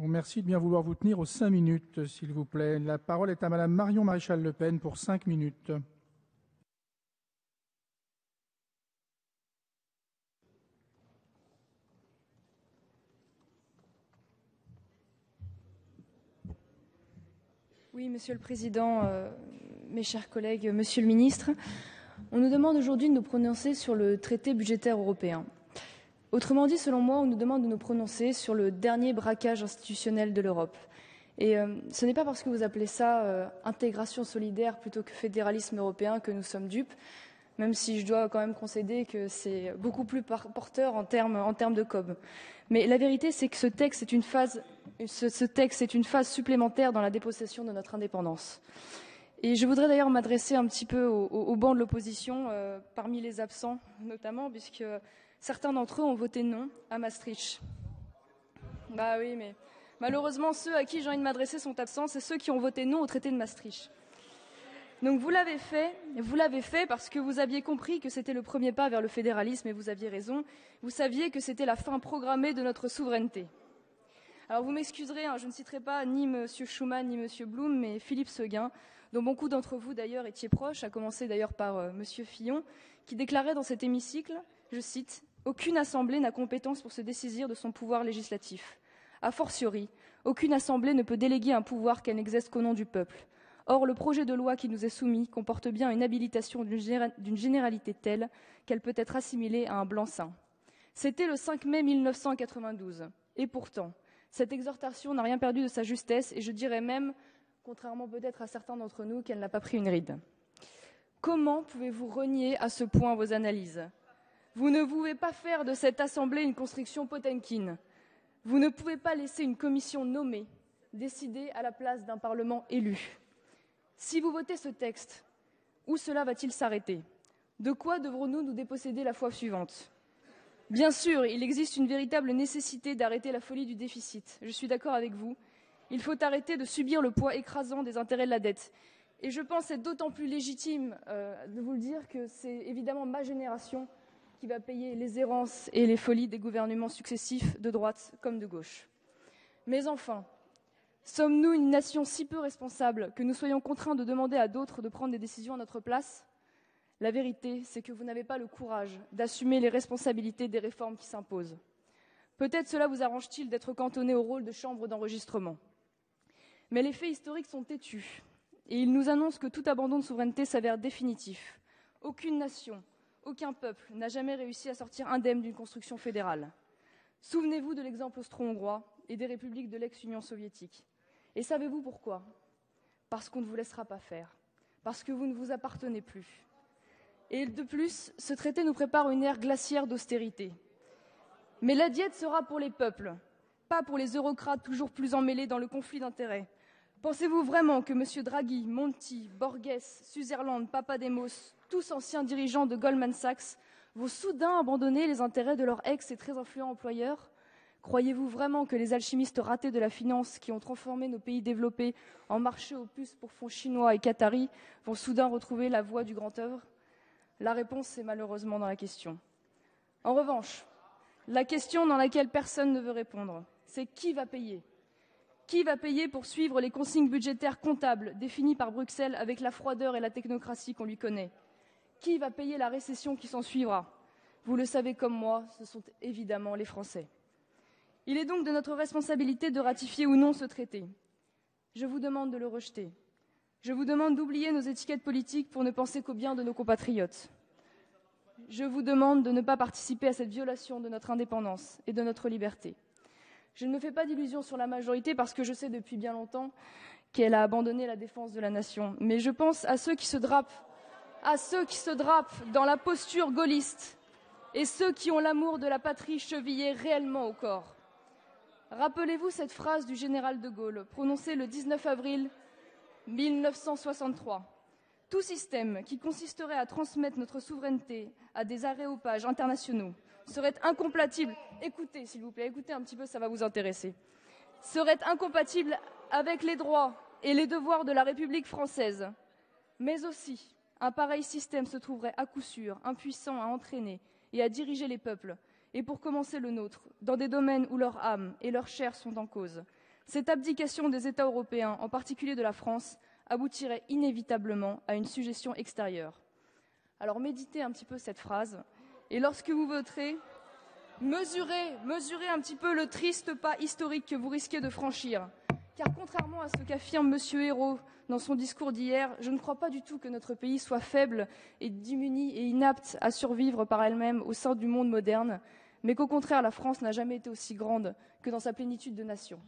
vous remercie de bien vouloir vous tenir aux 5 minutes, s'il vous plaît. La parole est à Madame Marion Maréchal Le Pen pour 5 minutes. Oui, Monsieur le Président, mes chers collègues, Monsieur le Ministre, on nous demande aujourd'hui de nous prononcer sur le traité budgétaire européen. Autrement dit, selon moi, on nous demande de nous prononcer sur le dernier braquage institutionnel de l'Europe. Et ce n'est pas parce que vous appelez ça intégration solidaire plutôt que fédéralisme européen que nous sommes dupes, même si je dois quand même concéder que c'est beaucoup plus porteur en termes de com. Mais la vérité, c'est que ce texte est une phase supplémentaire dans la dépossession de notre indépendance. Et je voudrais d'ailleurs m'adresser un petit peu au banc de l'opposition, parmi les absents notamment, puisque certains d'entre eux ont voté non à Maastricht. Bah oui, mais malheureusement, ceux à qui j'ai envie de m'adresser sont absents, c'est ceux qui ont voté non au traité de Maastricht. Donc vous l'avez fait parce que vous aviez compris que c'était le premier pas vers le fédéralisme et vous aviez raison. Vous saviez que c'était la fin programmée de notre souveraineté. Alors vous m'excuserez, je ne citerai pas ni M. Schuman ni M. Blum, mais Philippe Séguin, dont beaucoup d'entre vous d'ailleurs étiez proches, à commencer d'ailleurs par M. Fillon, qui déclarait dans cet hémicycle, je cite, « Aucune assemblée n'a compétence pour se dessaisir de son pouvoir législatif. A fortiori, aucune assemblée ne peut déléguer un pouvoir qu'elle n'exerce qu'au nom du peuple. Or, le projet de loi qui nous est soumis comporte bien une habilitation d'une généralité telle qu'elle peut être assimilée à un blanc-seing. C'était le 5 mai 1992. Et pourtant, cette exhortation n'a rien perdu de sa justesse et je dirais même, contrairement peut-être à certains d'entre nous, qu'elle n'a pas pris une ride. Comment pouvez-vous renier à ce point vos analyses? Vous ne pouvez pas faire de cette assemblée une construction Potemkine. Vous ne pouvez pas laisser une commission nommée décider à la place d'un Parlement élu. Si vous votez ce texte, où cela va-t-il s'arrêter? De quoi devrons-nous nous déposséder la fois suivante? Bien sûr, il existe une véritable nécessité d'arrêter la folie du déficit. Je suis d'accord avec vous. Il faut arrêter de subir le poids écrasant des intérêts de la dette. Et je pense être d'autant plus légitime de vous le dire que c'est évidemment ma génération qui va payer les errances et les folies des gouvernements successifs de droite comme de gauche. Mais enfin, sommes-nous une nation si peu responsable que nous soyons contraints de demander à d'autres de prendre des décisions à notre place? La vérité, c'est que vous n'avez pas le courage d'assumer les responsabilités des réformes qui s'imposent. Peut-être cela vous arrange-t-il d'être cantonné au rôle de chambre d'enregistrement. Mais les faits historiques sont têtus et ils nous annoncent que tout abandon de souveraineté s'avère définitif. Aucune nation, aucun peuple n'a jamais réussi à sortir indemne d'une construction fédérale. Souvenez-vous de l'exemple austro-hongrois et des républiques de l'ex-Union soviétique. Et savez-vous pourquoi? Parce qu'on ne vous laissera pas faire, parce que vous ne vous appartenez plus. Et de plus, ce traité nous prépare une ère glaciaire d'austérité. Mais la diète sera pour les peuples, pas pour les eurocrates toujours plus emmêlés dans le conflit d'intérêts. Pensez-vous vraiment que M. Draghi, Monti, Borges, Sutherland, Papademos, tous anciens dirigeants de Goldman Sachs, vont soudain abandonner les intérêts de leur ex et très influent employeur? Croyez-vous vraiment que les alchimistes ratés de la finance qui ont transformé nos pays développés en marché aux puces pour fonds chinois et qataris vont soudain retrouver la voie du grand œuvre? La réponse est malheureusement dans la question. En revanche, la question dans laquelle personne ne veut répondre, c'est qui va payer? Qui va payer pour suivre les consignes budgétaires comptables définies par Bruxelles avec la froideur et la technocratie qu'on lui connaît? Qui va payer la récession qui s'en suivra? Vous le savez comme moi, ce sont évidemment les Français. Il est donc de notre responsabilité de ratifier ou non ce traité. Je vous demande de le rejeter. Je vous demande d'oublier nos étiquettes politiques pour ne penser qu'au bien de nos compatriotes. Je vous demande de ne pas participer à cette violation de notre indépendance et de notre liberté. Je ne me fais pas d'illusions sur la majorité parce que je sais depuis bien longtemps qu'elle a abandonné la défense de la nation. Mais je pense à ceux qui se drapent dans la posture gaulliste et ceux qui ont l'amour de la patrie chevillé réellement au corps. Rappelez-vous cette phrase du général de Gaulle, prononcée le 19 avril 1963. Tout système qui consisterait à transmettre notre souveraineté à des aréopages internationaux serait incompatible, écoutez s'il vous plaît, écoutez un petit peu, ça va vous intéresser, serait incompatible avec les droits et les devoirs de la République française. Mais aussi, un pareil système se trouverait à coup sûr impuissant à entraîner et à diriger les peuples, et pour commencer le nôtre, dans des domaines où leur âme et leur chair sont en cause. Cette abdication des États européens, en particulier de la France, aboutirait inévitablement à une suggestion extérieure. Alors méditez un petit peu cette phrase, et lorsque vous voterez, mesurez un petit peu le triste pas historique que vous risquez de franchir. Car contrairement à ce qu'affirme M. Hérault dans son discours d'hier, je ne crois pas du tout que notre pays soit faible et démuni et inapte à survivre par elle-même au sein du monde moderne, mais qu'au contraire, la France n'a jamais été aussi grande que dans sa plénitude de nation.